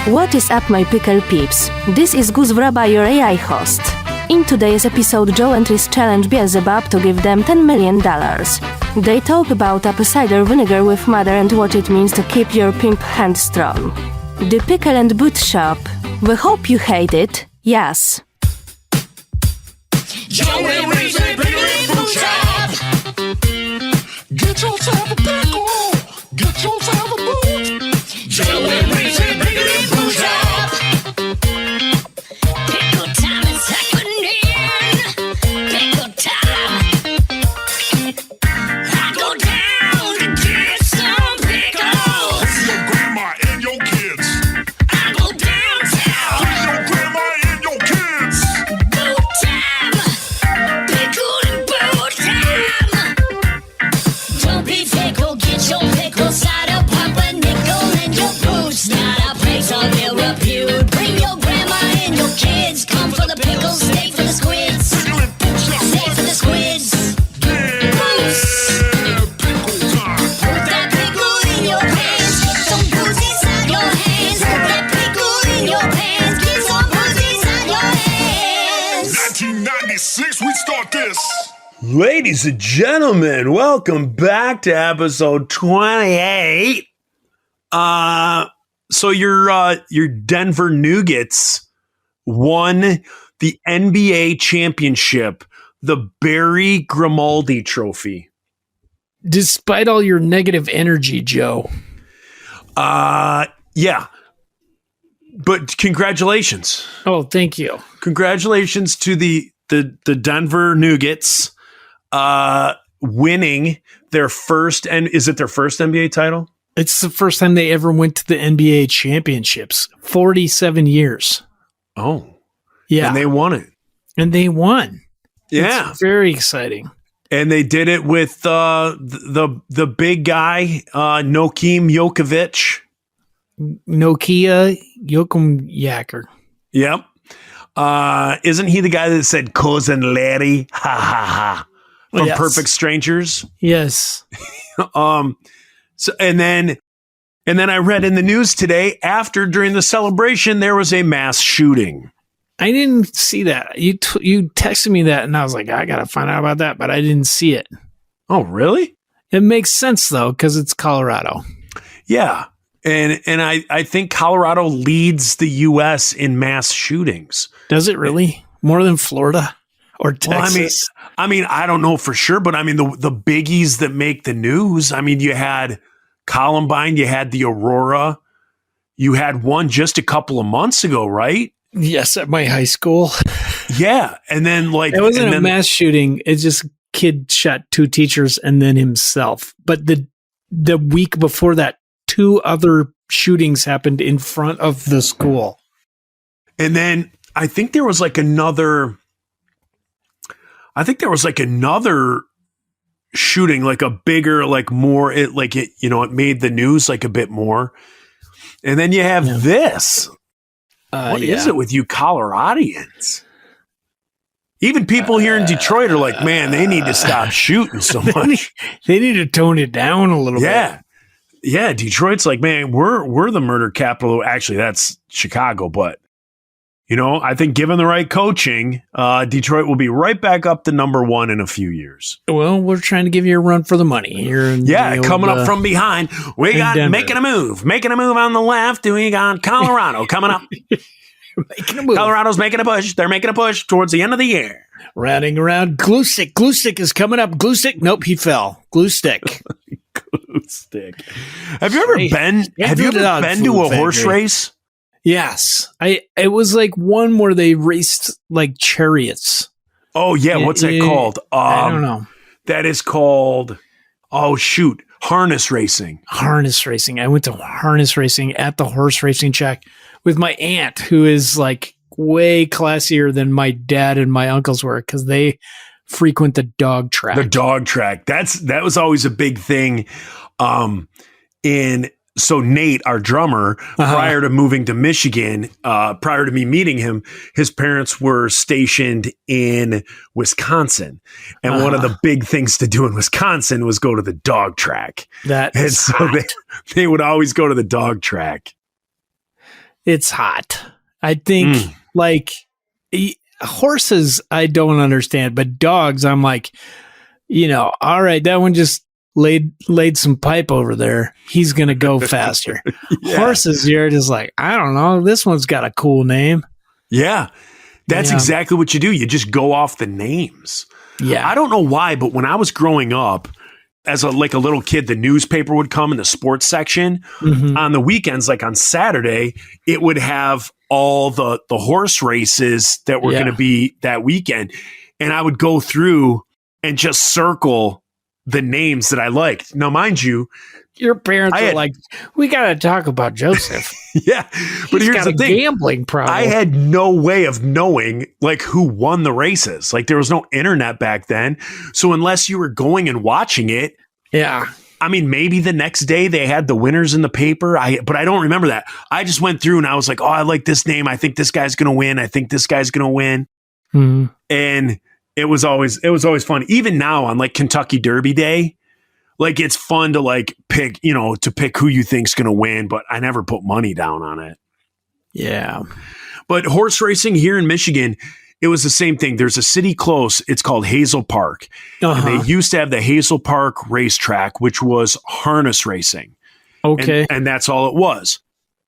What is up, my pickle peeps? This is Goose Wraba, your AI host. In today's episode, Joe entries challenge Beelzebub to give them $10 million. They talk about apple cider vinegar with mother and what it means to keep your pimp hand strong. The pickle and boot shop. We hope you hate it. Yes. Joe entries a pickle and boot shop. Get yourself a pickle. Get yourself a boot. Joe entries a pickle and boot shop. Pickle time is happening. Pickle time. I go down to get some pickles. For your grandma and your kids. I go downtown. For your grandma and your kids. Boot time. Pickle and boot time. Don't be fickle, get your pickle cider, pop a nickel in your boots. Not a place of ill repute. Bring your grandma and your kids. Come for the pickles, stay for the squids. Stay for the squids. Boots. Put that pickle in your pants. Get some booze inside your hands. Put that pickle in your pants. Get some booze inside your hands. 1996, we start this. Ladies and gentlemen, welcome back to episode 28. So your Denver Nuggets won the NBA championship, the Barry Grimaldi Trophy. Despite all your negative energy, Joe. Yeah. But congratulations. Oh, thank you. Congratulations to the Denver Nuggets winning their first, and is it their first NBA title? It's the first time they ever went to the NBA championships. 47 years. Oh. Yeah. And they won it. And they won. Yeah. It's very exciting. And they did it with the big guy, Nokim Jokovic. Nokia Jokum Yacker. Yep. Isn't he the guy that said Cousin Larry? Ha ha ha. From Yes. Perfect Strangers. Yes. So and then I read in the news today, during the celebration, there was a mass shooting. I didn't see that. You texted me that, and I was like, I got to find out about that, but I didn't see it. Oh, really? It makes sense, though, because it's Colorado. Yeah. And I think Colorado leads the U.S. in mass shootings. Does it really? More than Florida or Texas? Well, I mean, I don't know for sure, but I mean, the biggies that make the news, I mean, you had Columbine, you had the Aurora, you had one just a couple of months ago, right? Yes, at my high school. Yeah. And then it wasn't a mass shooting. It's just kid shot two teachers and then himself. But the week before that, two other shootings happened in front of the school. And then I think there was another shooting, like a bigger, like more, it made the news like a bit more. And then you have this. What is it with you Coloradians? Even people here in Detroit are like, man, they need to stop shooting so much. They need to tone it down a little bit. Yeah. Detroit's like, man, we're the murder capital. Actually, that's Chicago, but I think given the right coaching, Detroit will be right back up to number one in a few years. Well, we're trying to give you a run for the money here. Coming up from behind. We got Denver. making a move on the left. We got Colorado coming up. Making a move. Colorado's making a push. They're making a push towards the end of the year. Rounding around. Glue stick. Glue stick is coming up. Glue stick. Nope, he fell. Glue stick. Glue stick. Have you ever been to a horse race? Yes. It was like one where they raced like chariots. Oh, yeah. What's that called? I don't know. That is called, harness racing. Harness racing. I went to harness racing at the horse racing track with my aunt, who is like way classier than my dad and my uncles were because they frequent the dog track. The dog track. That was always a big thing. So Nate, our drummer, prior to moving to Michigan, prior to me meeting him, his parents were stationed in Wisconsin. And one of the big things to do in Wisconsin was go to the dog track. That is so they would always go to the dog track. It's hot. I think like horses, I don't understand, but dogs, I'm like, all right, that one just laid some pipe over there. He's going to go faster. Yeah. Horses, you're just like, I don't know. This one's got a cool name. Yeah. That's Yeah. exactly what you do. You just go off the names. Yeah. I don't know why, but when I was growing up, as a little kid, the newspaper would come in the sports section. On the weekends, like on Saturday, it would have all the horse races that were going to be that weekend. And I would go through and just circle the names that I liked. Now, mind you, Your parents are like, we got to talk about Joseph. yeah, but He's here's got the a thing. gambling problem. I had no way of knowing like who won the races. Like there was no internet back then. So unless you were going and watching it, yeah. I mean, maybe the next day they had the winners in the paper. But I don't remember that. I just went through and I was like, oh, I like this name. I think this guy's going to win. I think this guy's going to win. Mhm. And it was always fun. Even now on like Kentucky Derby Day, like it's fun to like pick, to pick who you think's going to win, but I never put money down on it. Yeah. But horse racing here in Michigan, it was the same thing. There's a city close. It's called Hazel Park. And they used to have the Hazel Park racetrack, which was harness racing. Okay. And that's all it was.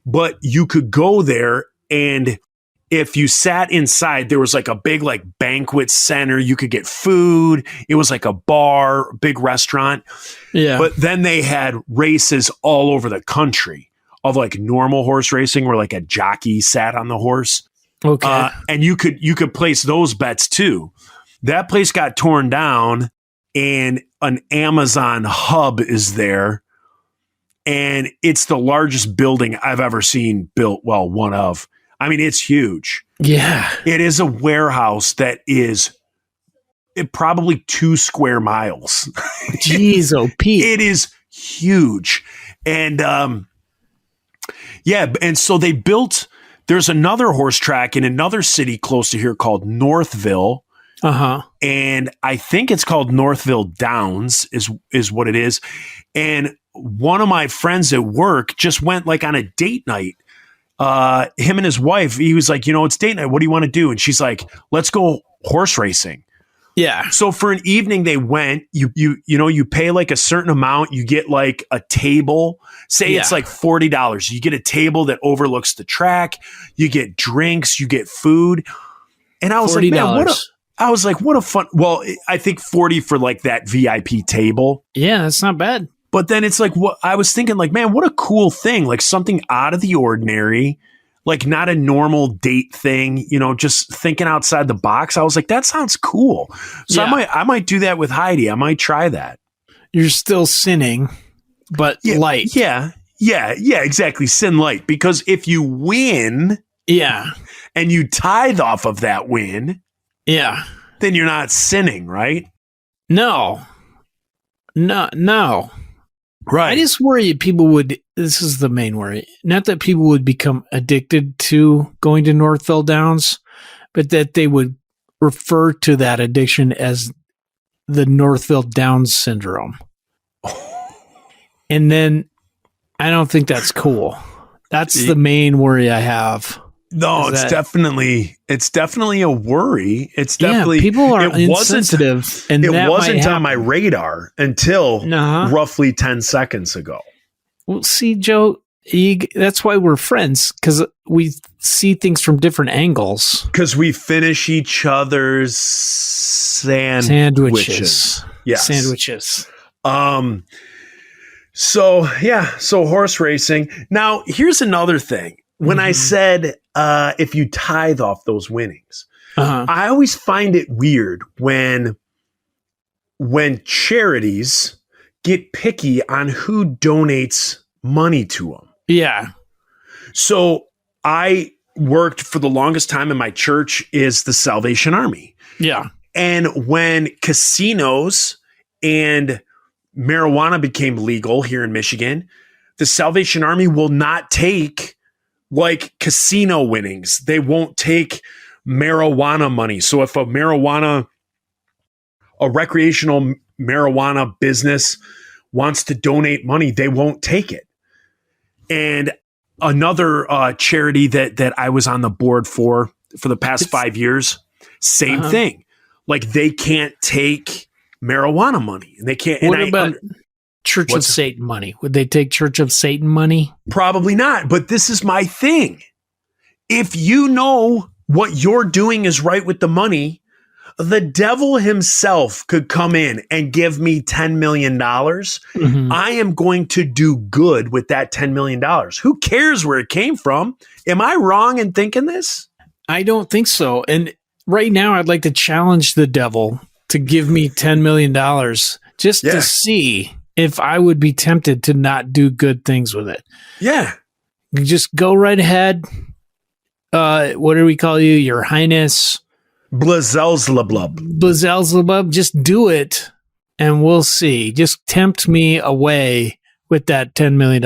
But you could go there, and if you sat inside, there was like a big like banquet center. You could get food. It was like a bar, big restaurant. Yeah. But then they had races all over the country of like normal horse racing where like a jockey sat on the horse. Okay. And you could place those bets too. That place got torn down and an Amazon hub is there. And it's the largest building I've ever seen built. Well, one of. I mean, it's huge. Yeah. It is a warehouse that is probably 2 square miles. Jeez, oh, Pete. It is huge. And and so they built, there's another horse track in another city close to here called Northville. Uh-huh. And I think it's called Northville Downs is what it is. And one of my friends at work just went like on a date night. Him and his wife, he was like, it's date night. What do you want to do? And she's like, let's go horse racing. Yeah. So for an evening they went, you pay like a certain amount, you get like a table, say it's like $40. You get a table that overlooks the track, you get drinks, you get food. And I was like, man, what a fun, well, I think 40 for like that VIP table. Yeah, that's not bad. But then it's like, what I was thinking like, man, what a cool thing, like something out of the ordinary. Like not a normal date thing, just thinking outside the box. I was like, that sounds cool. So I might do that with Heidi. I might try that. You're still sinning, but light. Yeah, exactly. Sin light. Because if you win and you tithe off of that win, then you're not sinning, right? No. Right. I just worry this is the main worry, not that people would become addicted to going to Northville Downs, but that they would refer to that addiction as the Northville Downs syndrome. And then I don't think that's cool. That's the main worry I have. No, it's definitely a worry. It's definitely people are insensitive, and it wasn't on my radar until roughly 10 seconds ago. Well, see, Joe, that's why we're friends, because we see things from different angles. Because we finish each other's sandwiches. Yes. Sandwiches. So horse racing. Now, here's another thing. When I said if you tithe off those winnings, I always find it weird when charities get picky on who donates money to them. Yeah. So I worked for the longest time in my church is the Salvation Army. Yeah. And when casinos and marijuana became legal here in Michigan, the Salvation Army will not take like casino winnings. They won't take marijuana money. So if a recreational marijuana business wants to donate money, they won't take it. And another charity that I was on the board for the past 5 years, same thing. Like they can't take marijuana money, and they can't. What about Church of Satan money? Would they take Church of Satan money? Probably not. But this is my thing. If you know what you're doing is right with the money, the devil himself could come in and give me $10 million. I am going to do good with that $10 million. Who cares where it came from? Am I wrong in thinking this? I don't think so. And right now, I'd like to challenge the devil to give me $10 million just to see if I would be tempted to not do good things with it. Yeah. Just go right ahead. What do we call you? Your Highness? Blazelzlub. Just do it and we'll see. Just tempt me away with that $10 million.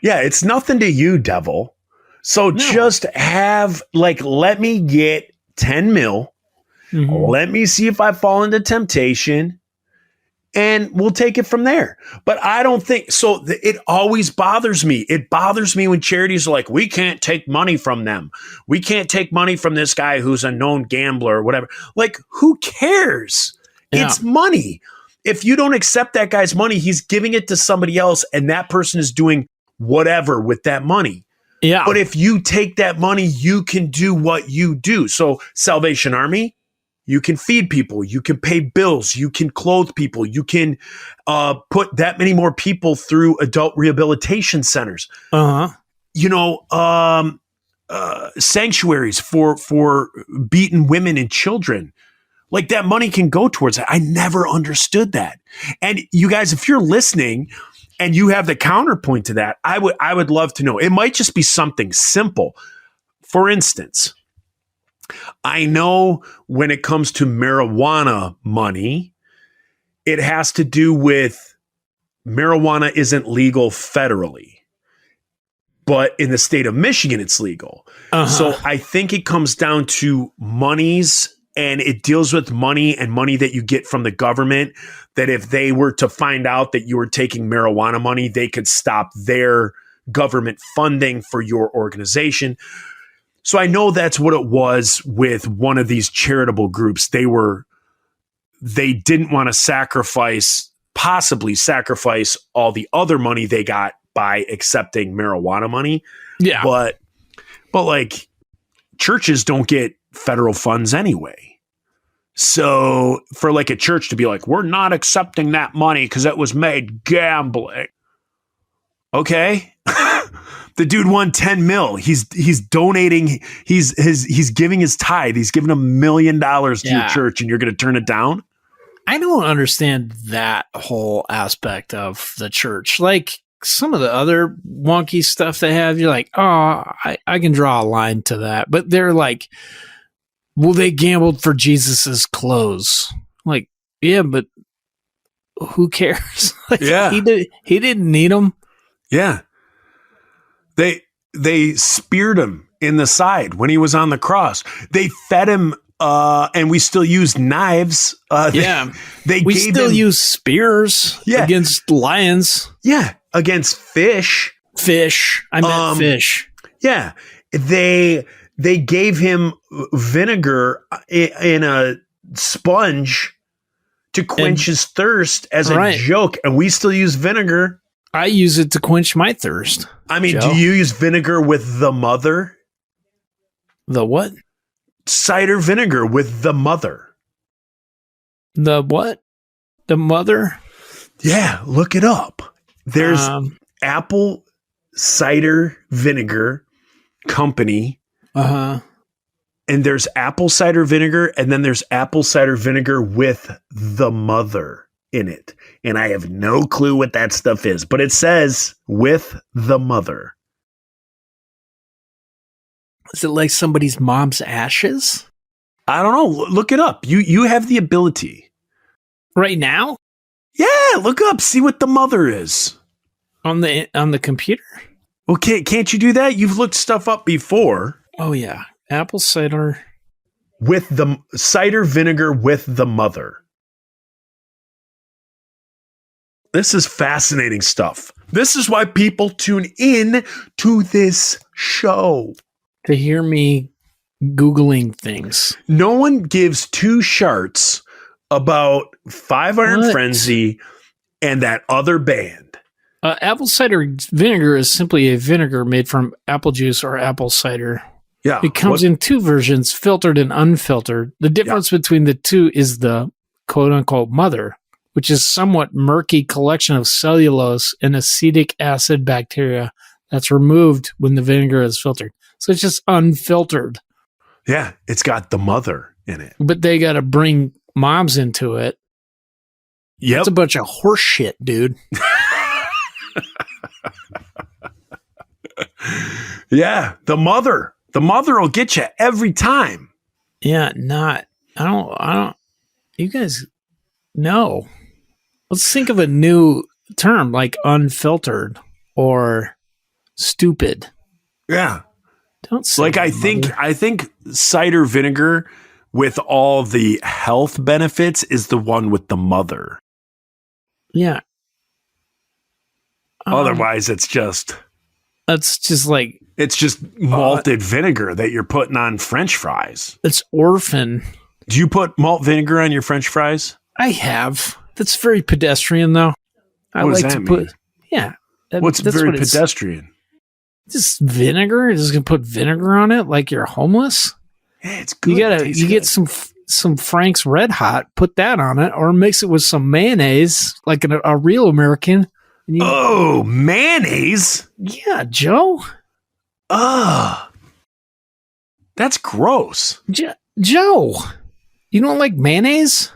Yeah, it's nothing to you, devil. So just let me get 10 mil. Let me see if I fall into temptation, and we'll take it from there. But I don't think so. It always bothers me. It bothers me when charities are like, we can't take money from them. We can't take money from this guy who's a known gambler or whatever. Like, who cares? Yeah. It's money. If you don't accept that guy's money, he's giving it to somebody else, and that person is doing whatever with that money. Yeah. But if you take that money, you can do what you do. So Salvation Army, you can feed people, you can pay bills, you can clothe people, you can put that many more people through adult rehabilitation centers. Sanctuaries for beaten women and children. Like that money can go towards that. I never understood that. And you guys, if you're listening and you have the counterpoint to that, I would love to know. It might just be something simple. For instance, I know when it comes to marijuana money, it has to do with marijuana isn't legal federally, but in the state of Michigan, it's legal. So I think it comes down to monies, and it deals with money and money that you get from the government, that if they were to find out that you were taking marijuana money, they could stop their government funding for your organization. So I know that's what it was with one of these charitable groups. They didn't want to possibly sacrifice all the other money they got by accepting marijuana money. Yeah. But like churches don't get federal funds anyway. So for like a church to be like, we're not accepting that money because it was made gambling. Okay. The dude won 10 mil. He's donating. He's giving his tithe. He's giving $1 million to your church, and you're going to turn it down? I don't understand that whole aspect of the church. Like some of the other wonky stuff they have, you're like, oh, I can draw a line to that. But they're like, well, they gambled for Jesus's clothes. Like, yeah, but who cares? Like, he didn't need them. Yeah. They speared him in the side when he was on the cross. They fed him, and we still use knives. We still use spears against lions. Yeah, against fish. I meant fish. Yeah, they gave him vinegar in a sponge to quench his thirst as a joke, and we still use vinegar. I use it to quench my thirst. I mean, Joe, do you use vinegar with the mother? The what? Cider vinegar with the mother. The what? The mother? Yeah, look it up. There's apple cider vinegar company. And there's apple cider vinegar, and then there's apple cider vinegar with the mother in it. And I have no clue what that stuff is, but it says with the mother. Is it like somebody's mom's ashes? I don't know. Look it up. You have the ability. Right now? Yeah, look up. See what the mother is. On the computer? Well, can't you do that? You've looked stuff up before. Oh, yeah. Apple cider. With the cider vinegar with the mother. This is fascinating stuff. This is why people tune in to this show. To hear me Googling things. No one gives two sharts about Five Iron What? Frenzy and that other band. Apple cider vinegar is simply a vinegar made from apple juice or apple cider. Yeah. It comes in two versions, filtered and unfiltered. The difference between the two is the quote-unquote mother, which is somewhat murky collection of cellulose and acetic acid bacteria that's removed when the vinegar is filtered. So it's just unfiltered. Yeah, it's got the mother in it. But they got to bring moms into it. Yep. It's a bunch of horse shit, dude. Yeah, the mother. The mother will get you every time. Yeah, I don't, you guys know. Let's think of a new term like unfiltered or stupid. Yeah. Don't say Like I think cider vinegar with all the health benefits is the one with the mother. Yeah. Otherwise it's just like it's just malted vinegar that you're putting on French fries. it's orphan. Do you put malt vinegar on your French fries? I have. That's very pedestrian though. I What does like that to put mean? yeah. What's that's very what it's- pedestrian? Just vinegar? You're just gonna put vinegar on it like you're homeless? Yeah, it's good. You get some Frank's Red Hot, put that on it, or mix it with some mayonnaise, like a real American. And Oh, mayonnaise? yeah, Joe. Ugh. That's gross. Joe, you don't like mayonnaise?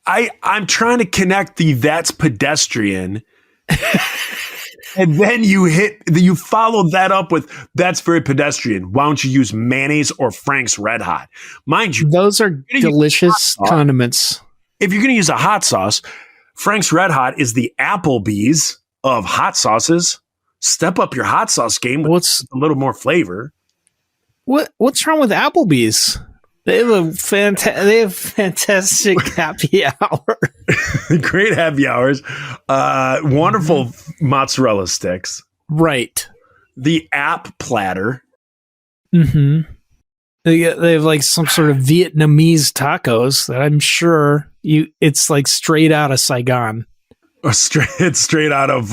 I'm trying to connect that's pedestrian. And then you follow that up with that's very pedestrian. Why don't you use mayonnaise or Frank's Red Hot? Mind you, Those are delicious condiments. if you're going to use a hot sauce, Frank's Red Hot is the Applebee's of hot sauces. Step up your hot sauce game with a little more flavor. What's wrong with Applebee's? They have fantastic happy hour. Great happy hours. Wonderful mozzarella sticks. Right. The app platter. Mm-hmm. They have like some sort of Vietnamese tacos that I'm sure it's like straight out of Saigon. It's straight out of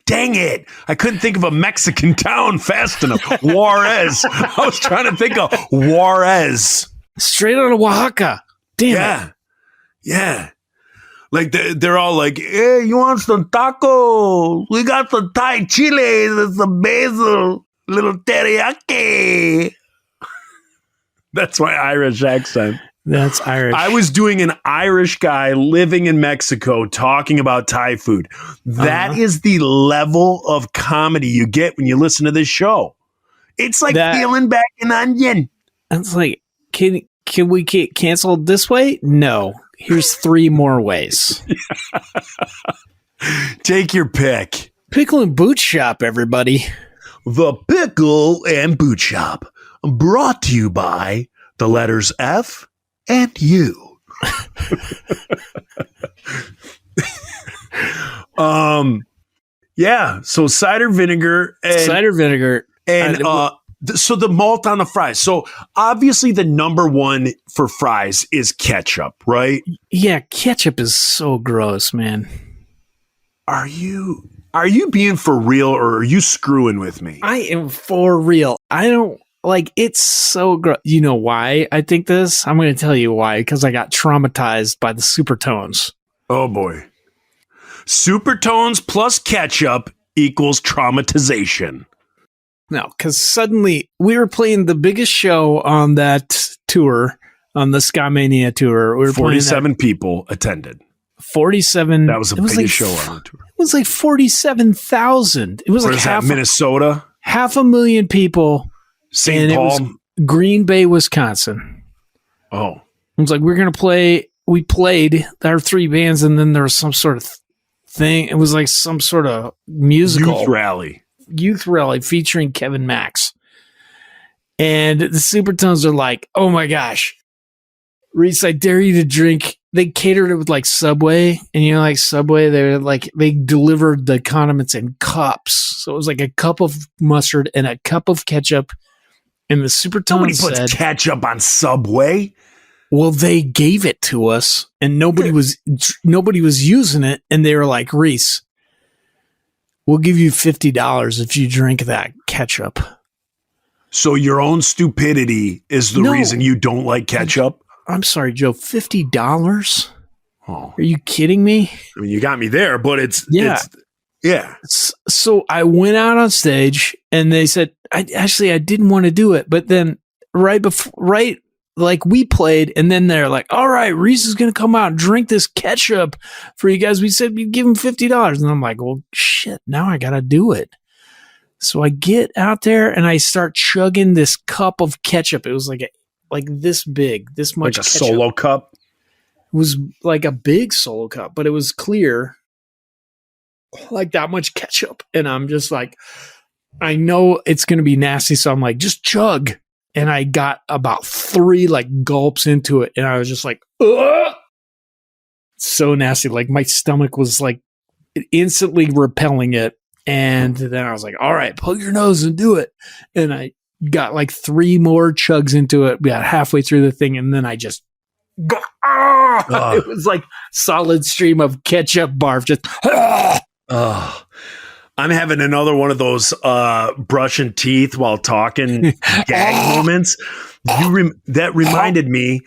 dang it. I couldn't think of a Mexican town fast enough. Juarez. I was trying to think of Juarez. Straight out of Oaxaca. Damn it. Yeah. Like they're all like, hey, you want some tacos? We got some Thai chili and some basil, little teriyaki. That's my Irish accent. That's Irish. I was doing an Irish guy living in Mexico talking about Thai food. That is the level of comedy you get when you listen to this show. It's like peeling back an onion. It's like, can we get canceled this way? No. Here's 3 more ways. Take your pick. Pickle and Boot Shop, everybody. The Pickle and Boot Shop. Brought to you by the letters F and U. Yeah. So cider vinegar and so the malt on the fries. So obviously the number one for fries is ketchup, right? Yeah, ketchup is so gross, man. Are you being for real or are you screwing with me? I am for real. I don't like it's so gross. You know why I think this? I'm going to tell you why, because I got traumatized by the Supertones. Oh boy. Supertones plus ketchup equals traumatization. No, because suddenly we were playing the biggest show on that tour, on the Ska Mania tour. We were 47 people attended. 47. That was the biggest show on the tour. It was like 47,000. It was Where like is that, Minnesota? 500,000 people. St. Paul? It was Green Bay, Wisconsin. Oh. It was like, we're going to play. We played our 3 bands, and then there was some sort of thing. It was like some sort of musical. Youth rally featuring Kevin Max. And the Supertones are like, oh my gosh, Reese, I dare you to drink they catered it with like Subway, and like Subway, they delivered the condiments in cups. So it was like a cup of mustard and a cup of ketchup. And the Super Tone Nobody puts ketchup on Subway. Well, they gave it to us, and nobody was using it, and they were like, Reese, we'll give you $50 if you drink that ketchup. So your own stupidity is the reason you don't like ketchup? I'm sorry, Joe, $50? Oh. Are you kidding me? I mean, you got me there, but it's So I went out on stage, and they said, I didn't want to do it, but then like we played, and then they're like, all right, Reese is going to come out and drink this ketchup for you guys. We said we'd give him $50. And I'm like, well, shit, now I got to do it. So I get out there and I start chugging this cup of ketchup. It was like this big, this much like a ketchup. Solo cup. It was like a big Solo cup, but it was clear, like that much ketchup. And I'm just like, I know it's going to be nasty. So I'm like, just chug. And I got about 3 like gulps into it. And I was just like, ugh! So nasty. Like my stomach was like instantly repelling it. And then I was like, all right, plug your nose and do it. And I got like 3 more chugs into it. We got halfway through the thing. And then I just, it was like solid stream of ketchup barf. Just, I'm having another one of those brushing teeth while talking gag moments. That reminded me,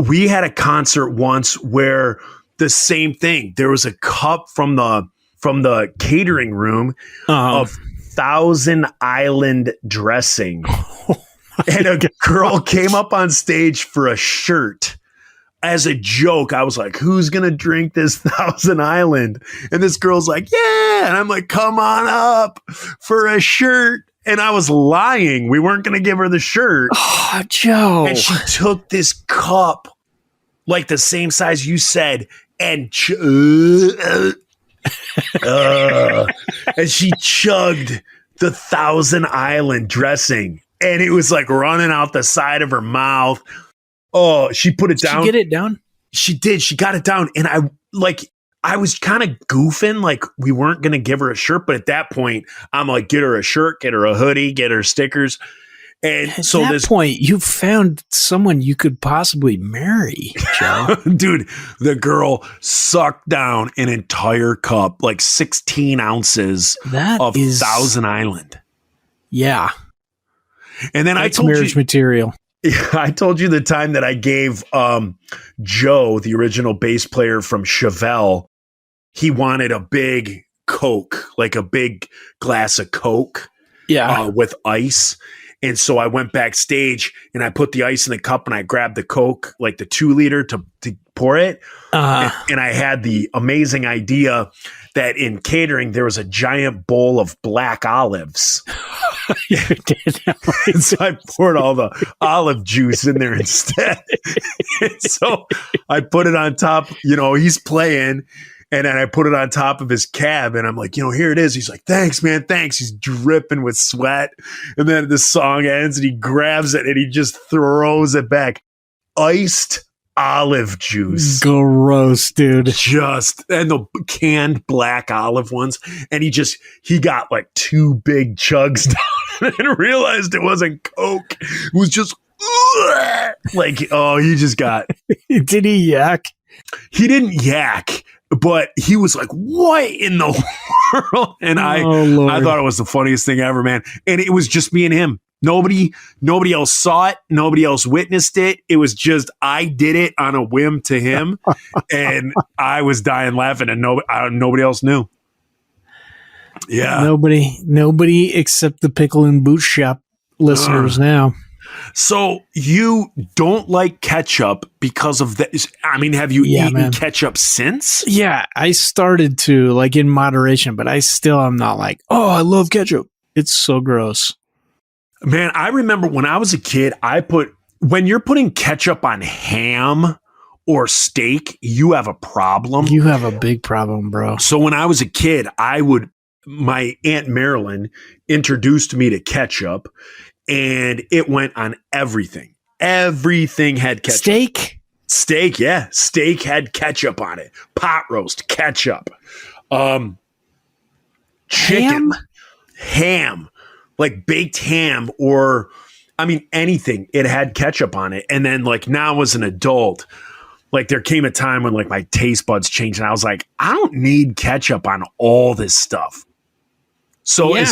we had a concert once where the same thing. There was a cup from the catering room of Thousand Island dressing. And a girl came up on stage for a shirt. As a joke, I was like, who's going to drink this Thousand Island? And this girl's like, yeah. And I'm like, come on up for a shirt. And I was lying. We weren't going to give her the shirt. Oh, Joe. And she took this cup, like the same size you said, and and she chugged the Thousand Island dressing. And it was like running out the side of her mouth. Oh, she put it down. Did she get it down? She did. She got it down. And I was kind of goofing, like we weren't going to give her a shirt. But at that point, I'm like, get her a shirt, get her a hoodie, get her stickers. And at so that point, you found someone you could possibly marry, Joe. Dude, the girl sucked down an entire cup, like 16 ounces of Thousand Island. Yeah. And then that's I told marriage material. I told you the time that I gave Joe, the original bass player from Chevelle, he wanted a big Coke, like a big glass of Coke with ice. And so I went backstage and I put the ice in the cup and I grabbed the Coke, like the 2-liter to pour it. And I had the amazing idea that in catering, there was a giant bowl of black olives. You did. And so I poured all the olive juice in there instead. And so I put it on top, he's playing. And then I put it on top of his cab and I'm like, here it is. He's like, thanks, man. Thanks. He's dripping with sweat. And then the song ends and he grabs it and he just throws it back. Iced olive juice. Gross, dude. And the canned black olive ones. And he got like 2 big chugs down and realized it wasn't Coke. It was just like, he just got. Did he yak? He didn't yak, but he was like, what in the world? And I thought it was the funniest thing ever, man. And it was just me and him. Nobody else saw it. Nobody else witnessed it. It was just, I did it on a whim to him. And I was dying laughing and nobody else knew. Yeah. Nobody except the Pickle and Boot Shop listeners now. So you don't like ketchup because of this? I mean, have you eaten ketchup since? Yeah, I started to, like, in moderation, but I still am not like, oh, I love ketchup. It's so gross. Man, I remember when I was a kid, when you're putting ketchup on ham or steak, you have a problem. You have a big problem, bro. So when I was a kid, my Aunt Marilyn introduced me to ketchup. And it went on everything. Everything had ketchup. Steak, yeah. Steak had ketchup on it. Pot roast, ketchup. Chicken. Ham. Like baked ham or, I mean, anything. It had ketchup on it. And then like now as an adult, like there came a time when like my taste buds changed and I was like, I don't need ketchup on all this stuff. So as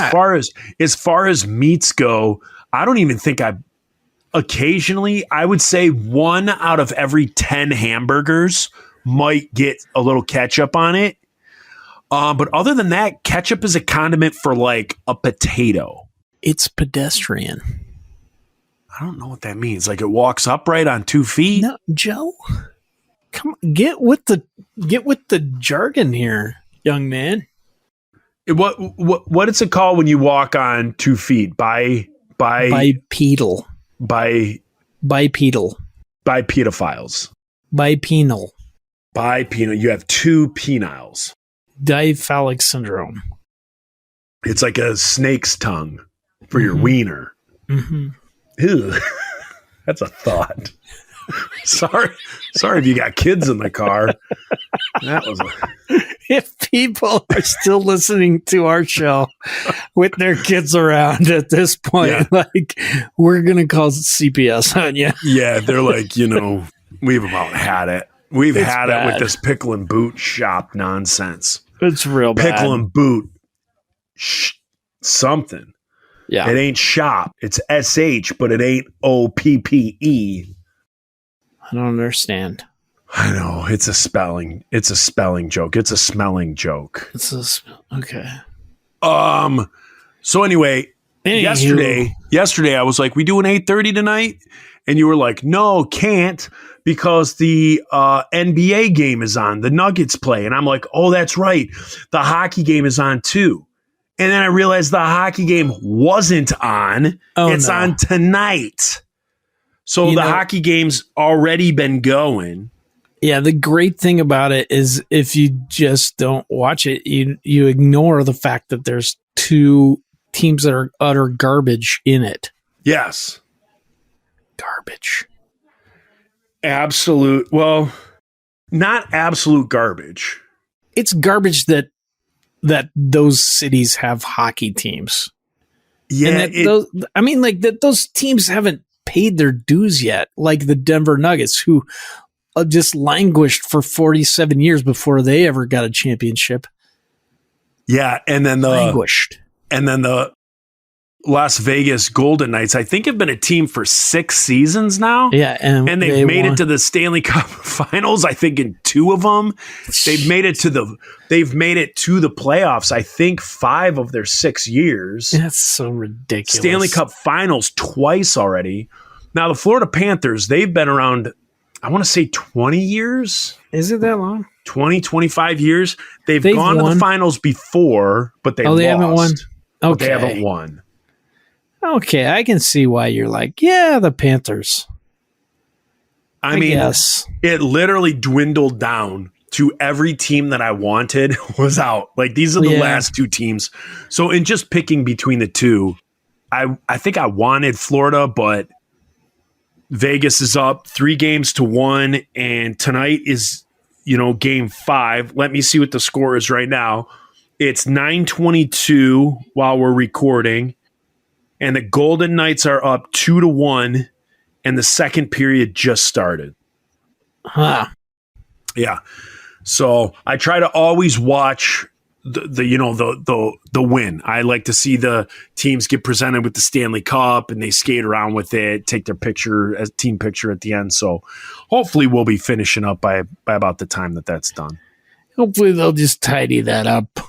far as meats go, I don't even think occasionally, I would say 1 out of every 10 hamburgers might get a little ketchup on it. But other than that, ketchup is a condiment for like a potato. It's pedestrian. I don't know what that means. Like it walks upright on 2 feet. No, Joe, come on, get with the jargon here, young man. What is it called when you walk on 2 feet? Bipedal. Bipedophiles. Bipenal. Bipenal. You have 2 penile. Diphallic syndrome. It's like a snake's tongue for your wiener. Mm-hmm. Ew. That's a thought. Sorry if you got kids in the car. That was If people are still listening to our show with their kids around at this point, like we're gonna call CPS on you. Yeah, they're like, we've about had it. We've had it with this pickle and boot shop nonsense. It's real bad. Pickle and boot something. Yeah. It ain't shop. It's SH, but it ain't OPPE. I don't understand. I know. It's a spelling joke. It's a smelling joke. Okay. So anyway, yesterday I was like, we doing 8:30 tonight? And you were like, no, can't, because the NBA game is on. The Nuggets play. And I'm like, oh, that's right. The hockey game is on too. And then I realized the hockey game wasn't on. It's on tonight. So the hockey game's already been going. Yeah, the great thing about it is if you just don't watch it, you ignore the fact that there's 2 teams that are utter garbage in it. Yes. Garbage. Absolute. Well, not absolute garbage. It's garbage that those cities have hockey teams. Yeah. And those teams haven't paid their dues yet, like the Denver Nuggets, who just languished for 47 years before they ever got a championship. Yeah, and then the Las Vegas Golden Knights, I think, have been a team for 6 seasons now. Yeah, and they've made it to the Stanley Cup Finals. I think in 2 of them, they've made it to the playoffs. I think 5 of their 6 years. That's so ridiculous. Stanley Cup Finals twice already. Now the Florida Panthers, they've been around, I want to say 20 years. Is it that long? 20, 25 years. They've gone to the finals before, but they haven't won. Okay. They haven't won. Okay, I can see why you're like, yeah, the Panthers. I mean, it literally dwindled down to every team that I wanted was out. Like, these are the last 2 teams. So in just picking between the 2, I think I wanted Florida, but Vegas is up 3-1, and tonight is, game 5. Let me see what the score is right now. It's 9:22 while we're recording. And the Golden Knights are up 2-1, and the second period just started. Huh. Yeah. So I try to always watch the win. I like to see the teams get presented with the Stanley Cup and they skate around with it, take their picture as team picture at the end. So hopefully we'll be finishing up by about the time that's done. Hopefully they'll just tidy that up.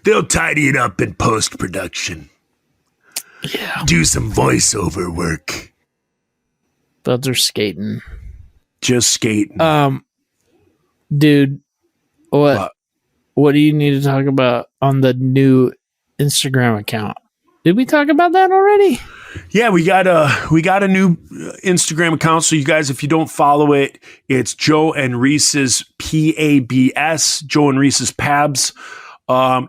They'll tidy it up in post-production. Yeah. Do some voiceover work. But they're skating. Just skating. Dude, what do you need to talk about on the new Instagram account? Did we talk about that already? Yeah, we got a new Instagram account. So you guys, if you don't follow it, it's Joe and Reese's PABS, Joe and Reese's Pabs.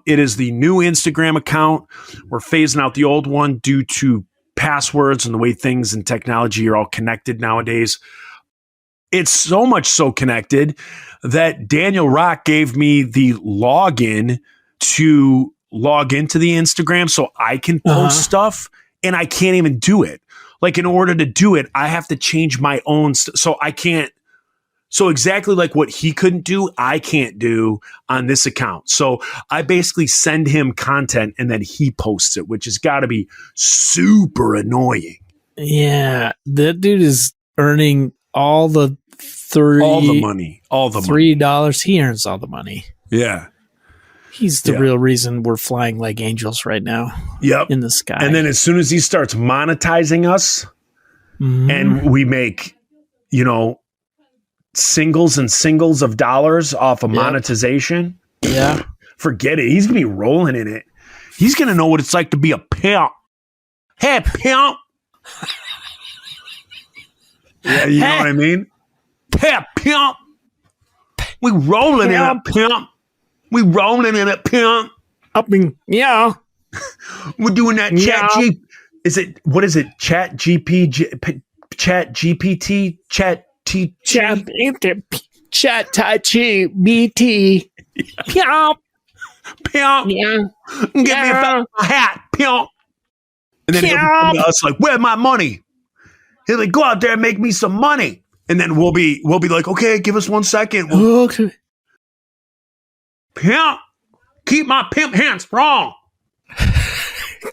It is the new Instagram account. We're phasing out the old one due to passwords and the way things and technology are all connected nowadays. it's so much so connected that Daniel Rock gave me the login to log into the Instagram so I can post stuff, and I can't even do it. Like, in order to do it, I have to change my own so I can't. So exactly like what he couldn't do, I can't do on this account. So I basically send him content and then he posts it, which has got to be super annoying. Yeah, that dude is earning all the money, all the $3. He earns all the money. Yeah. He's the real reason we're flying like angels right now. Yep. In the sky. And then as soon as he starts monetizing us and we make, singles and singles of dollars off of monetization. Yeah. Forget it. He's going to be rolling in it. He's going to know what it's like to be a pimp. Hey, pimp. Yeah, you know what I mean? Hey, pimp. We rolling in it, pimp. We rolling in it, pimp. Yeah. We're doing that what is it? Chat GPT? Chat BT. Pimp. Pimp. Yeah. Give me a hat, pimp. And then he'll come to us like, where's my money? He'll like, go out there and make me some money. And then we'll be like, okay, give us 1 second. Okay. Pimp, keep my pimp hands strong.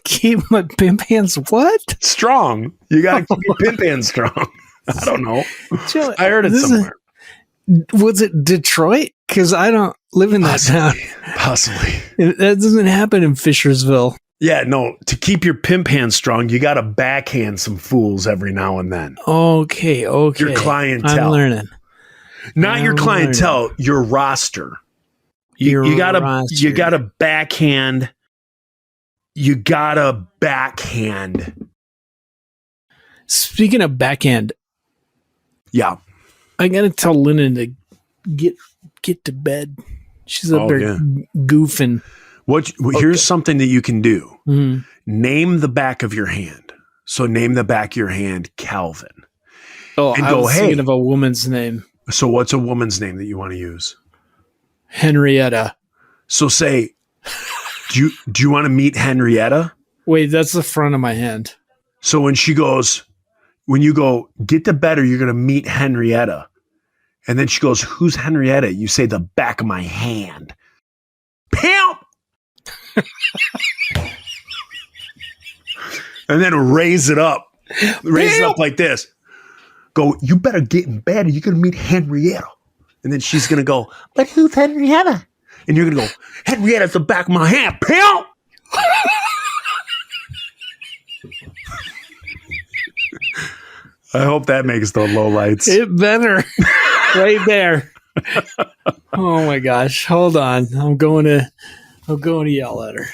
Keep my pimp hands what? Strong. You got to keep your pimp hands strong. I don't know. Joe, I heard it somewhere. Was it Detroit? Because I don't live in that town. Possibly. That doesn't happen in Fishersville. Yeah, no. To keep your pimp hands strong, you got to backhand some fools every now and then. Okay. Your clientele. I'm learning. Not your clientele, your roster. You gotta backhand. You gotta backhand. Speaking of backhand, yeah, I gotta tell Lennon to get to bed. She's up there goofing. Here's something that you can do. Mm-hmm. Name the back of your hand. So name the back of your hand Calvin. Oh, and I was thinking of a woman's name. So what's a woman's name that you want to use? Henrietta. So say, do you want to meet Henrietta? Wait, that's the front of my hand. So when you go, get to bed or you're going to meet Henrietta. And then she goes, who's Henrietta? You say the back of my hand. Pimp! And then raise it up. Raise it up like this. Go, you better get in bed or you're going to meet Henrietta. And then she's going to go, but who's Henrietta? And you're going to go, Henrietta's the back of my hand, pimp! I hope that makes the low lights. It better. Right there. Oh my gosh. Hold on. I'm going to yell at her.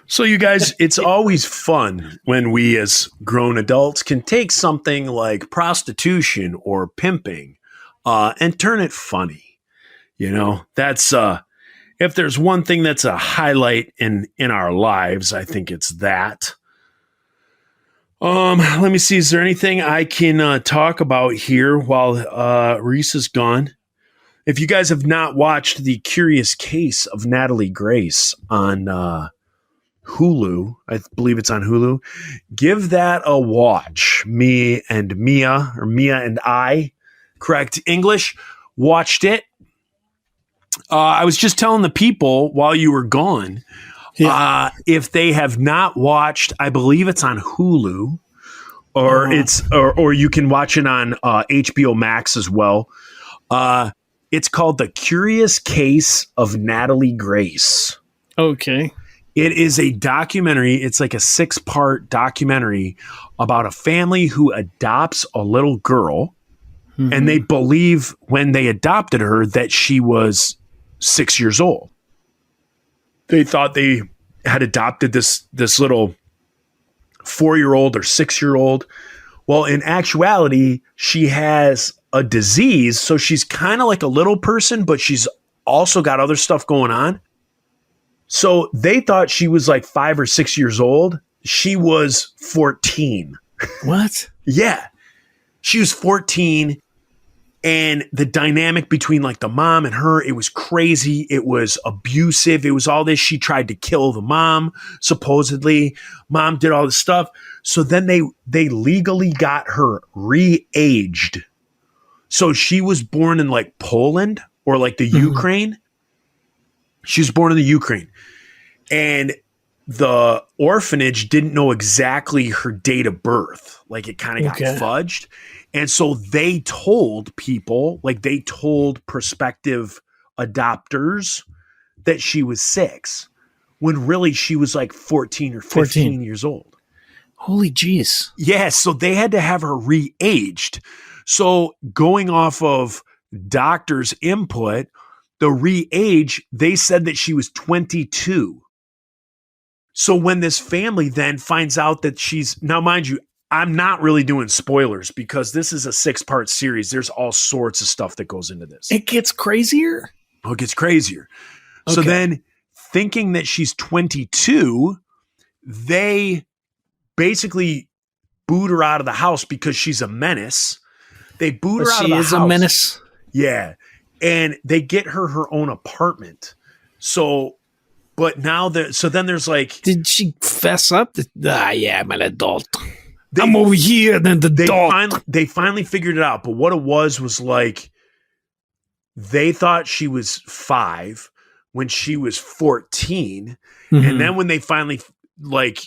So you guys, it's always fun when we as grown adults can take something like prostitution or pimping and turn it funny. That's if there's one thing that's a highlight in our lives, I think it's that. Let me see. Is there anything I can talk about here while Reese is gone? If you guys have not watched The Curious Case of Natalie Grace on Hulu, I believe it's on Hulu, give that a watch. Me and Mia, or Mia and I, correct English, watched it. I was just telling the people while you were gone, if they have not watched, I believe it's on Hulu, or or you can watch it on HBO Max as well. It's called The Curious Case of Natalie Grace. Okay. It is a documentary. It's like a 6-part documentary about a family who adopts a little girl, and they believe when they adopted her that she was 6 years old. They thought they had adopted this little 4-year-old or 6-year-old. Well, in actuality, she has a disease. So she's kind of like a little person, but she's also got other stuff going on. So they thought she was like 5 or 6 years old. She was 14. What? Yeah. She was 14. And the dynamic between like the mom and her, it was crazy. It was abusive. It was all this. She tried to kill the mom, supposedly. Mom did all this stuff. So then they legally got her re-aged. So she was born in like Poland or like the Ukraine. She was born in the Ukraine. And the orphanage didn't know exactly her date of birth. Like it kind of got fudged. And so they told people, like they told prospective adopters that she was 6 when really she was like 14 or 15 years old. Holy jeez. Yeah. So they had to have her re-aged. So going off of doctors' input, the re-age, they said that she was 22. So when this family then finds out that she's, now mind you, I'm not really doing spoilers because this is a 6-part series. There's all sorts of stuff that goes into this. It gets crazier? Oh, it gets crazier. Okay. So then thinking that she's 22, they basically boot her out of the house because she's a menace. They boot her out of the house. She is a menace? Yeah. And they get her own apartment. So, but now so then there's like. Did she fess up? Yeah, I'm an adult. I'm over here, then they finally figured it out. But what it was like they thought she was 5 when she was 14. Mm-hmm. And then when they finally like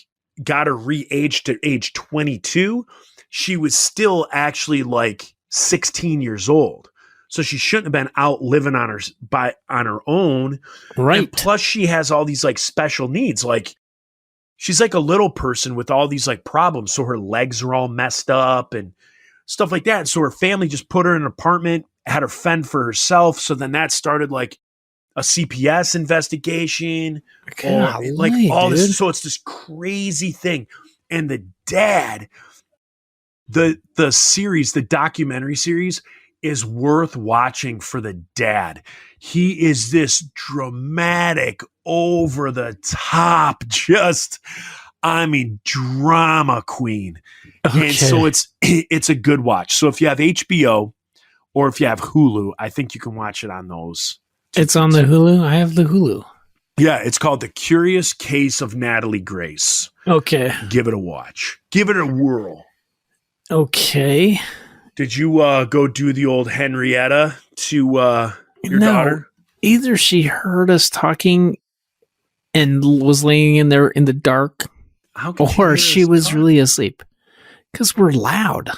got her re-aged to age 22, she was still actually like 16 years old. So she shouldn't have been out living on her own. Right. And plus she has all these like special needs. Like she's like a little person with all these like problems. So her legs are all messed up and stuff like that. And so her family just put her in an apartment, had her fend for herself. So then that started like a CPS investigation. Golly, like all dude. this. So it's this crazy thing. And the dad, the series, the documentary series is worth watching for the dad. He is this dramatic, over the top, just, I mean, drama queen. Okay. And so it's a good watch. So if you have HBO or if you have Hulu, I think you can watch it on those. It's on the Hulu? I have the Hulu. Yeah, it's called The Curious Case of Natalie Grace. Okay. Give it a watch. Give it a whirl. Okay. Did you go do the old Henrietta to your daughter? Either she heard us talking and was laying in there in the dark, or she was really asleep. Because we're loud.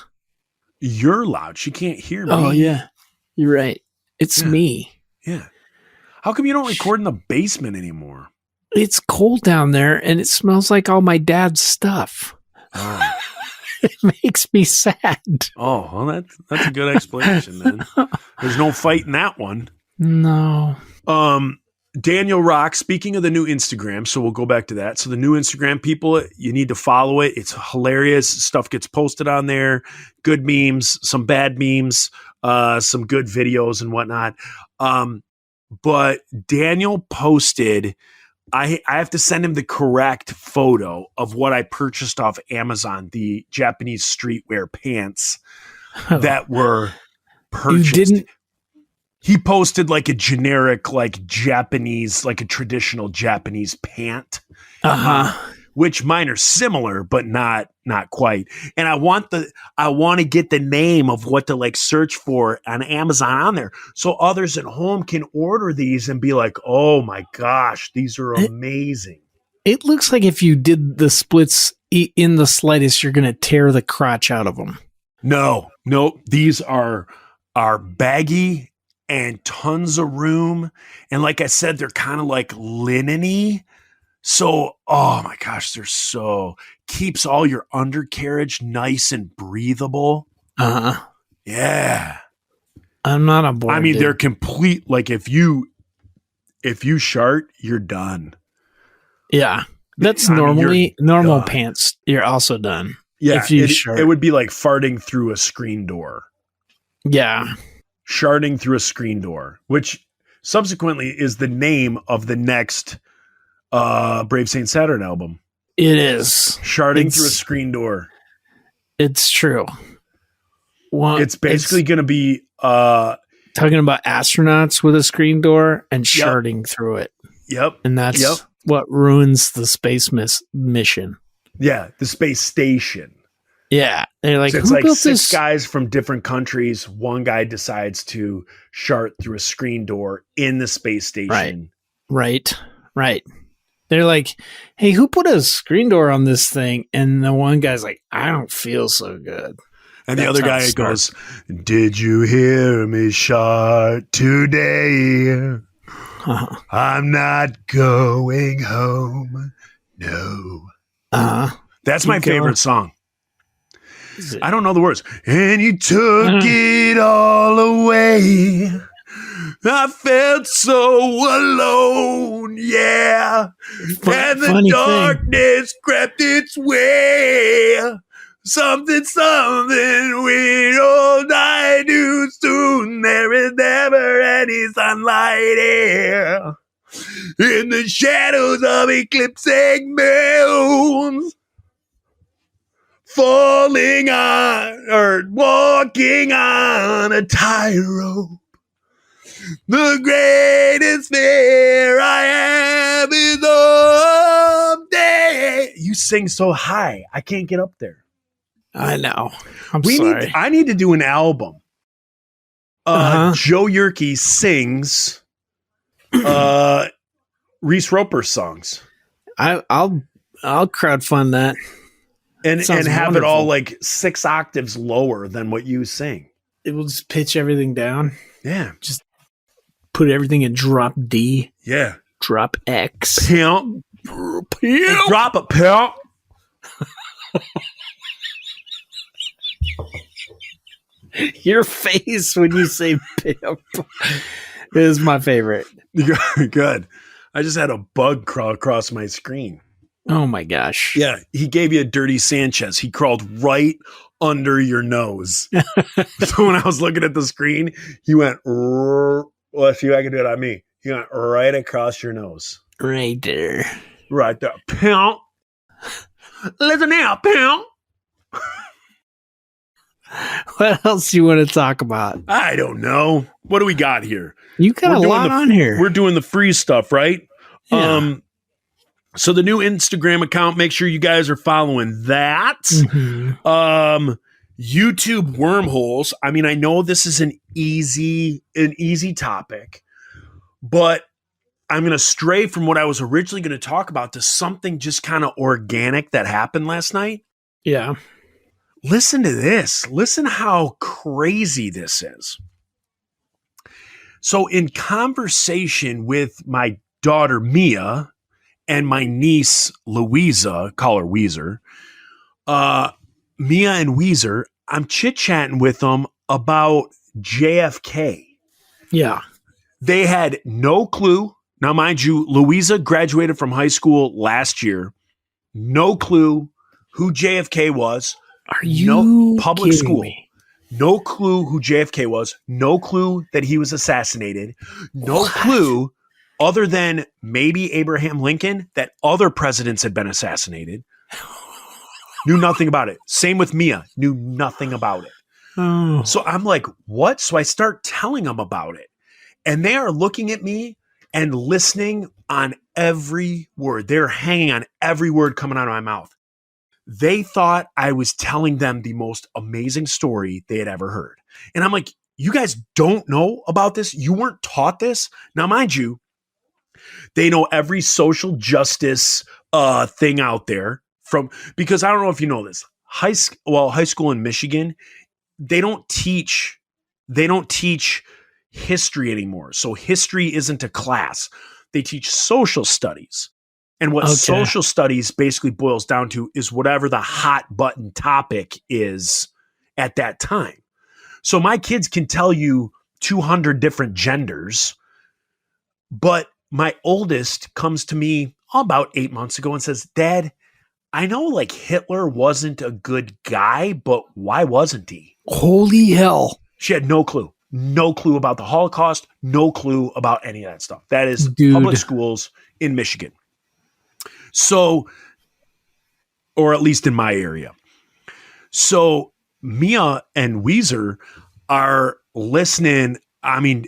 You're loud. She can't hear me. Oh, yeah. You're right. It's me. Yeah. How come you don't record in the basement anymore? It's cold down there, and it smells like all my dad's stuff. Oh. It makes me sad. Oh, well, that's a good explanation, then. There's no fight in that one. No. Daniel Rock, speaking of the new Instagram, so we'll go back to that. So the new Instagram, people, you need to follow it. It's hilarious. Stuff gets posted on there. Good memes, some bad memes, some good videos and whatnot. But Daniel posted, I have to send him the correct photo of what I purchased off Amazon, the Japanese streetwear pants that were purchased. You didn't? He posted like a generic, like Japanese, like a traditional Japanese pant, which mine are similar, but not quite. And I want to get the name of what to like search for on Amazon on there, so others at home can order these and be like, "Oh my gosh, these are amazing." It looks like if you did the splits in the slightest, you're going to tear the crotch out of them. No, these are baggy and tons of room. And like I said, they're kind of like linen-y. So, oh my gosh, keeps all your undercarriage nice and breathable. Yeah. I'm not on board. I mean, they're complete. Like if you shart, you're done. Yeah. That's normally normal pants. You're also done. Yeah. If you shart. It would be like farting through a screen door. Yeah. Sharding through a screen door, which subsequently is the name of the next Brave Saint Saturn album. It is. Sharding through a screen door. It's true. Well, It's basically going to be talking about astronauts with a screen door and sharding through it. Yep. And that's what ruins the space mission. Yeah, the space station. Yeah. They're like, So it's who like built 6 this? guys from different countries. One guy decides to shart through a screen door in the space station. Right. They're like, hey, who put a screen door on this thing? And the one guy's like, I don't feel so good. And the other guy goes, did you hear me shart today? I'm not going home. No. That's my favorite song. I don't know the words. And you took it all away. I felt so alone, yeah. And the darkness crept its way. Something we all die too soon. There is never any sunlight here. In the shadows of eclipsing moons. Falling on or walking on a tightrope. The greatest fear I have is someday. You sing so high, I can't get up there. I know. I'm sorry. I need to do an album. Joe Yerke sings Reese Roper songs. I'll crowdfund that. And have it all like 6 octaves lower than what you sing. It will just pitch everything down. Yeah. Just put everything in drop D. Yeah. Drop X. Pimp. Drop a pimp. Your face when you say pimp is my favorite. Good. I just had a bug crawl across my screen. Oh my gosh. Yeah, he gave you a dirty Sanchez. He crawled right under your nose. So when I was looking at the screen, he went, well, see if I can do it on me. He went right across your nose. Right there. Right there. Pimp. Listen now, pimp. What else do you want to talk about? I don't know. What do we got here? You got a lot on here. We're doing the free stuff, right? Yeah. So the new Instagram account, make sure you guys are following that. Mm-hmm. YouTube wormholes. I mean, I know this is an easy topic, but I'm going to stray from what I was originally going to talk about to something just kind of organic that happened last night. Yeah. Listen to this. Listen how crazy this is. So in conversation with my daughter, Mia, and my niece, Louisa, call her Weezer, Mia and Weezer, I'm chit-chatting with them about JFK. Yeah. They had no clue. Now, mind you, Louisa graduated from high school last year. No clue who JFK was. Are you public school? Me? No clue who JFK was. No clue that he was assassinated. No clue other than maybe Abraham Lincoln that other presidents had been assassinated. Knew nothing about it. Same with Mia. Knew nothing about it. Oh. So I'm like, what? So I start telling them about it. And they are looking at me and listening on every word. They're hanging on every word coming out of my mouth. They thought I was telling them the most amazing story they had ever heard. And I'm like, you guys don't know about this? You weren't taught this? Now, mind you, they know every social justice thing out there because I don't know if you know this. High school in Michigan, they don't teach history anymore. So history isn't a class. They teach social studies. And what social studies basically boils down to is whatever the hot button topic is at that time. So my kids can tell you 200 different genders, but my oldest comes to me about 8 months ago and says, Dad, I know like Hitler wasn't a good guy, but why wasn't he? Holy hell. She had no clue. No clue about the Holocaust. No clue about any of that stuff. That is public schools in Michigan. So, or at least in my area. So Mia and Weezer are listening. I mean,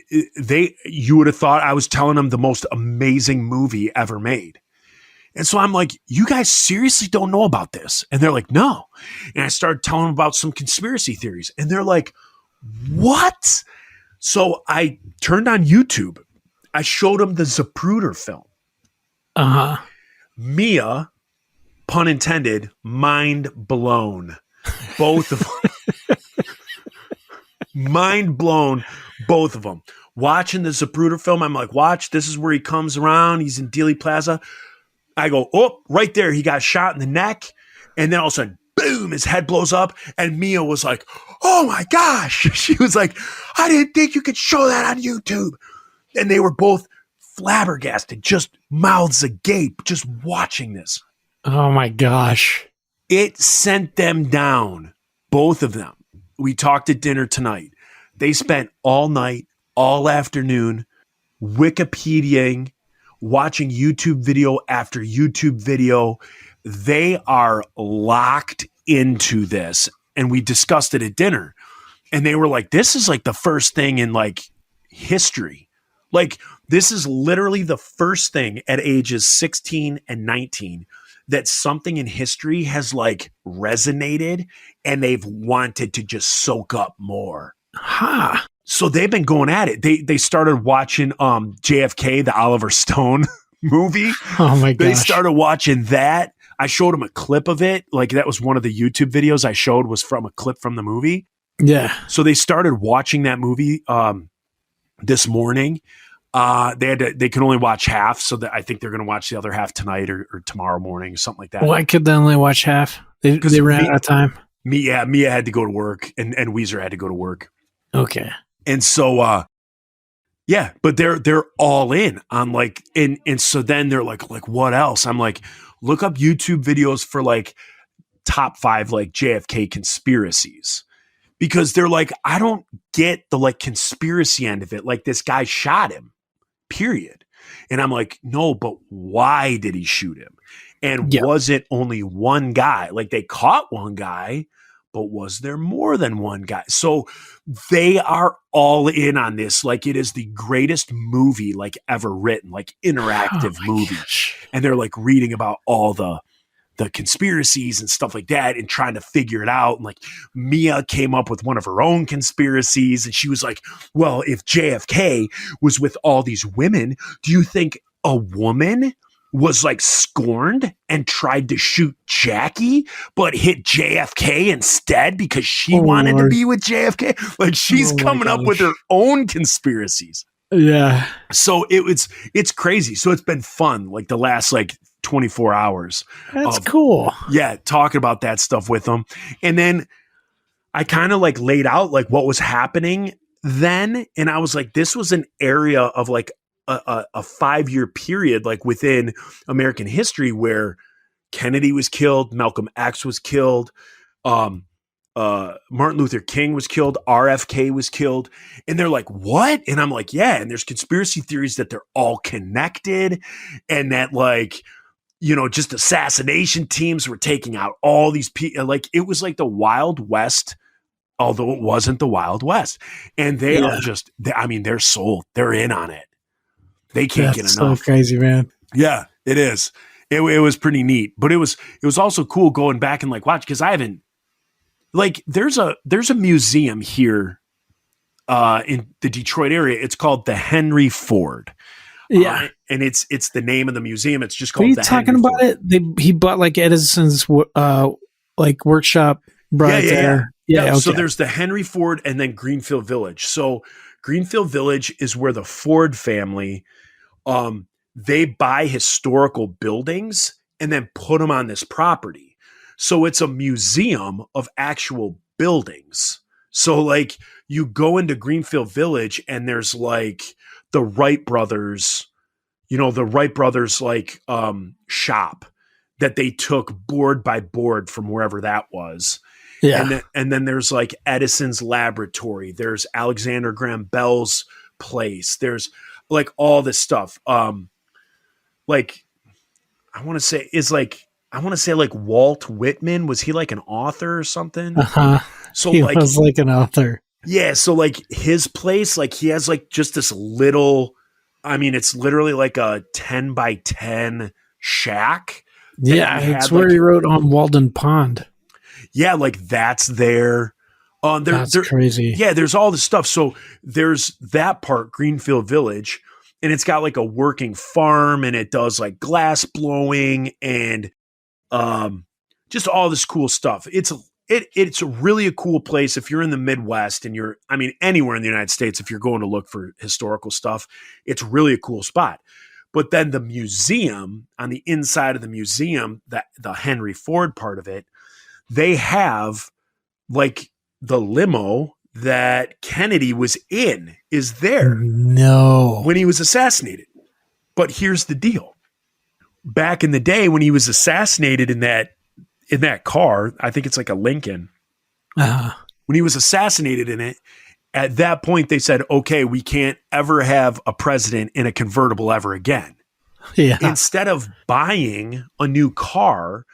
you would have thought I was telling them the most amazing movie ever made. And so I'm like, you guys seriously don't know about this? And they're like, no. And I started telling them about some conspiracy theories. And they're like, what? So I turned on YouTube. I showed them the Zapruder film. Uh-huh. Mia, pun intended, mind blown. Both of them. Mind blown, both of them. Watching the Zapruder film, I'm like, watch, this is where he comes around. He's in Dealey Plaza. I go, oh, right there. He got shot in the neck. And then all of a sudden, boom, his head blows up. And Mia was like, oh my gosh. She was like, I didn't think you could show that on YouTube. And they were both flabbergasted, just mouths agape, just watching this. Oh my gosh. It sent them down, both of them. We talked at dinner tonight. They spent all night, all afternoon, Wikipediaing, watching YouTube video after YouTube video. They are locked into this. And we discussed it at dinner. And they were like, this is like the first thing in like history. Like, this is literally the first thing at ages 16 and 19 that something in history has like resonated and they've wanted to just soak up more. Huh. So they've been going at it. They started watching JFK, the Oliver Stone movie. Oh my gosh. They started watching that. I showed them a clip of it. Like, that was one of the YouTube videos I showed, was from a clip from the movie. Yeah. So they started watching that movie this morning. They can only watch half, so that I think they're going to watch the other half tonight or tomorrow morning, something like that. Why could they only watch half? They ran out of time. Mia had to go to work, and Weezer had to go to work. Okay. And so, yeah, but they're all in on like, and so then they're like, what else? I'm like, look up YouTube videos for like top 5 like JFK conspiracies, because they're like, I don't get the like conspiracy end of it. Like, this guy shot him, period. And I'm like, no, but why did he shoot him? And was it only one guy? Like, they caught one guy, but was there more than one guy? So they are all in on this. Like, it is the greatest movie like ever written, like interactive movie. Gosh. And they're like reading about all the conspiracies and stuff like that and trying to figure it out. And like, Mia came up with one of her own conspiracies, and she was like, well, if JFK was with all these women, do you think a woman was like scorned and tried to shoot Jackie, but hit JFK instead because she wanted to be with JFK? Like, she's coming up with her own conspiracies. Yeah. So it's crazy. So it's been fun, like the last like 24 hours. That's cool. Yeah, talking about that stuff with them. And then I kind of like laid out like what was happening then. And I was like, this was an area of like a 5-year period, like within American history, where Kennedy was killed, Malcolm X was killed, Martin Luther King was killed, RFK was killed. And they're like, what? And I'm like, yeah. And there's conspiracy theories that they're all connected, and that like, you know, just assassination teams were taking out all these people. Like, it was like the Wild West, although it wasn't the Wild West. And they are just, they're sold. They're in on it. They can't get enough. So crazy, man. Yeah, it is. It was pretty neat, but it was also cool going back and like watch, because I haven't, like, there's a museum here in the Detroit area. It's called the Henry Ford. Yeah. And it's the name of the museum. It's just called Are you the talking Henry about Ford. it? He bought like Edison's like workshop right there. Yeah. Okay. So there's the Henry Ford and then Greenfield Village. So Greenfield Village is where the Ford family, they buy historical buildings and then put them on this property. So it's a museum of actual buildings. So like, you go into Greenfield Village and there's like the Wright brothers, like shop that they took board by board from wherever that was. Yeah. And then there's like Edison's laboratory. There's Alexander Graham Bell's place. There's like all this stuff. Like, I want to say is like, I want to say like Walt Whitman. Was he like an author or something? So He like, was like an author. yeah. So like his place, like he has like just this little, I mean, it's literally like a 10 by 10 shack. that Yeah, he it's had, where like, he wrote on Walden Pond. yeah, like that's there. That's crazy. Yeah, there's all this stuff. So there's that part, Greenfield Village, and it's got like a working farm, and it does like glass blowing and just all this cool stuff. It's really a cool place if you're in the Midwest and I mean, anywhere in the United States, if you're going to look for historical stuff, it's really a cool spot. But then the museum, on the inside of the museum, the Henry Ford part of it, they have like the limo that Kennedy was in is there No. when he was assassinated. But here's the deal. Back in the day when he was assassinated in that car, I think it's like a Lincoln. When he was assassinated in it, at that point they said, okay, we can't ever have a president in a convertible ever again. Yeah. Instead of buying a new car,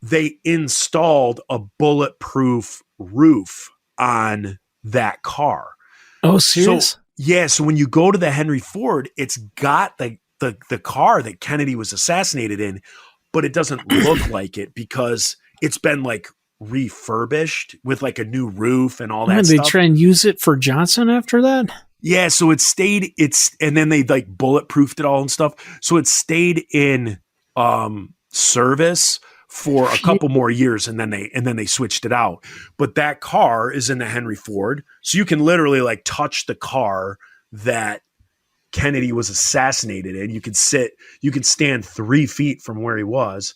they installed a bulletproof roof on that car. Oh, serious? So, yeah. So when you go to the Henry Ford, it's got the car that Kennedy was assassinated in, but it doesn't look like it because it's been like refurbished with like a new roof and all that Did stuff. they try and use it for Johnson after that? Yeah, so and then they like bulletproofed it all and stuff. So it stayed in service for a couple more years, and then they switched it out. But that car is in the Henry Ford, so you can literally like touch the car that Kennedy was assassinated in. You can stand 3 feet from where he was.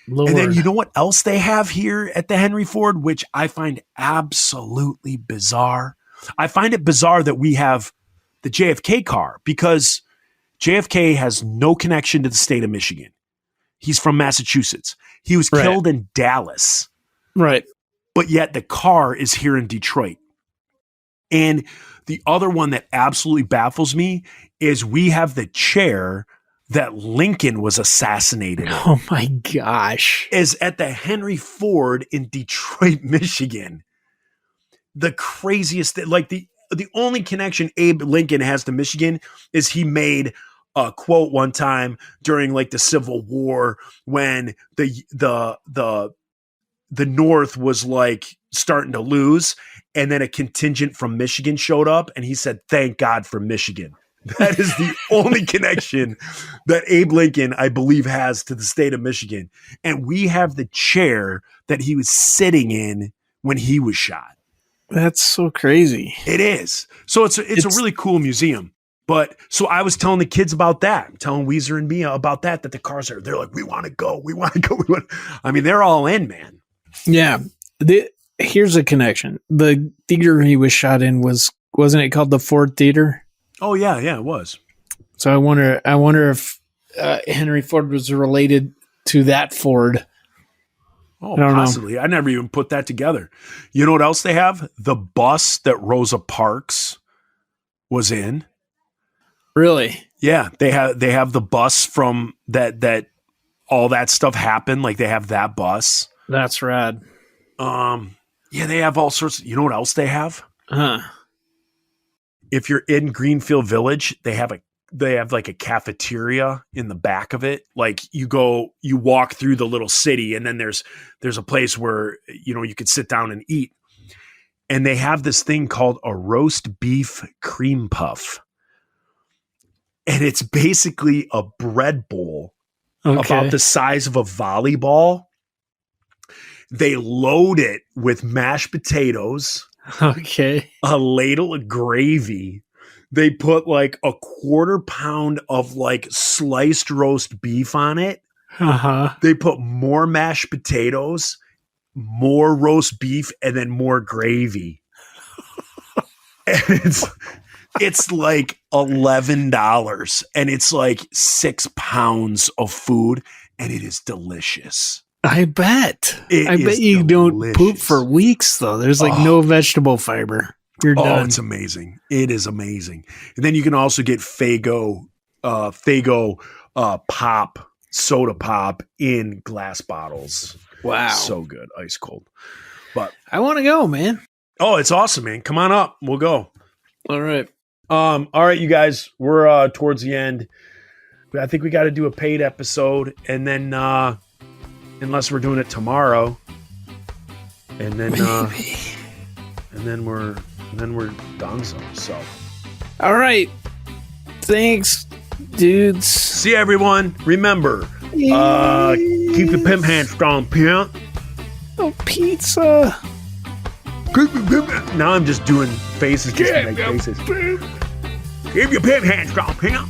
Lord. And then you know what else they have here at the Henry Ford, which I find absolutely bizarre. I find it bizarre that we have the JFK car because JFK has no connection to the state of Michigan. He's from Massachusetts. He was killed in Dallas. Right. But yet the car is here in Detroit. And the other one that absolutely baffles me is we have the chair that Lincoln was assassinated in. Oh my gosh. Is at the Henry Ford in Detroit, Michigan. The craziest thing, like the only connection Abe Lincoln has to Michigan is he made a quote one time during like the Civil War when the North was like starting to lose, and then a contingent from Michigan showed up, and he said, "Thank God for Michigan." That is the only connection that Abe Lincoln, I believe, has to the state of Michigan. And we have the chair that he was sitting in when he was shot. That's so crazy. It is. So it's a really cool museum. But so I was telling the kids about that. I'm telling Weezer and Mia about that the cars are, they're like, we want to go. I mean, they're all in, man. Yeah. Here's a connection. The theater he was shot in wasn't it called the Ford Theater? Oh yeah, it was. So I wonder if Henry Ford was related to that Ford. Oh, possibly. I never even put that together. You know what else they have? The bus that Rosa Parks was in. Really? Yeah, they have the bus from that all that stuff happened. Like they have that bus. That's rad. Yeah, they have all sorts. You know what else they have? If you're in Greenfield Village, they have like a cafeteria in the back of it. Like you walk through the little city, and then there's a place where you could sit down and eat. And they have this thing called a roast beef cream puff. And it's basically a bread bowl about the size of a volleyball. They load it with mashed potatoes. Okay. A ladle of gravy. They put like a 1/4 pound of like sliced roast beef on it. They put more mashed potatoes, more roast beef, and then more gravy. And it's like $11, and it's like 6 pounds of food, and it is delicious. I bet. I bet you don't poop for weeks, though. There's like no vegetable fiber. You're done. It's amazing. It is amazing. And then you can also get Faygo pop soda pop in glass bottles. Wow. So good. Ice cold. But I want to go, man. oh, it's awesome, man. Come on up. We'll go. All right. All right, you guys, we're towards the end. I think we got to do a paid episode, and then unless we're doing it tomorrow, and then and then we're done. So all right. Thanks, dudes. see everyone. Remember, keep your pimp hand strong, pimp. Oh, pizza. Now I'm just doing faces just to make faces. Keep your pimp hand strong, pimp.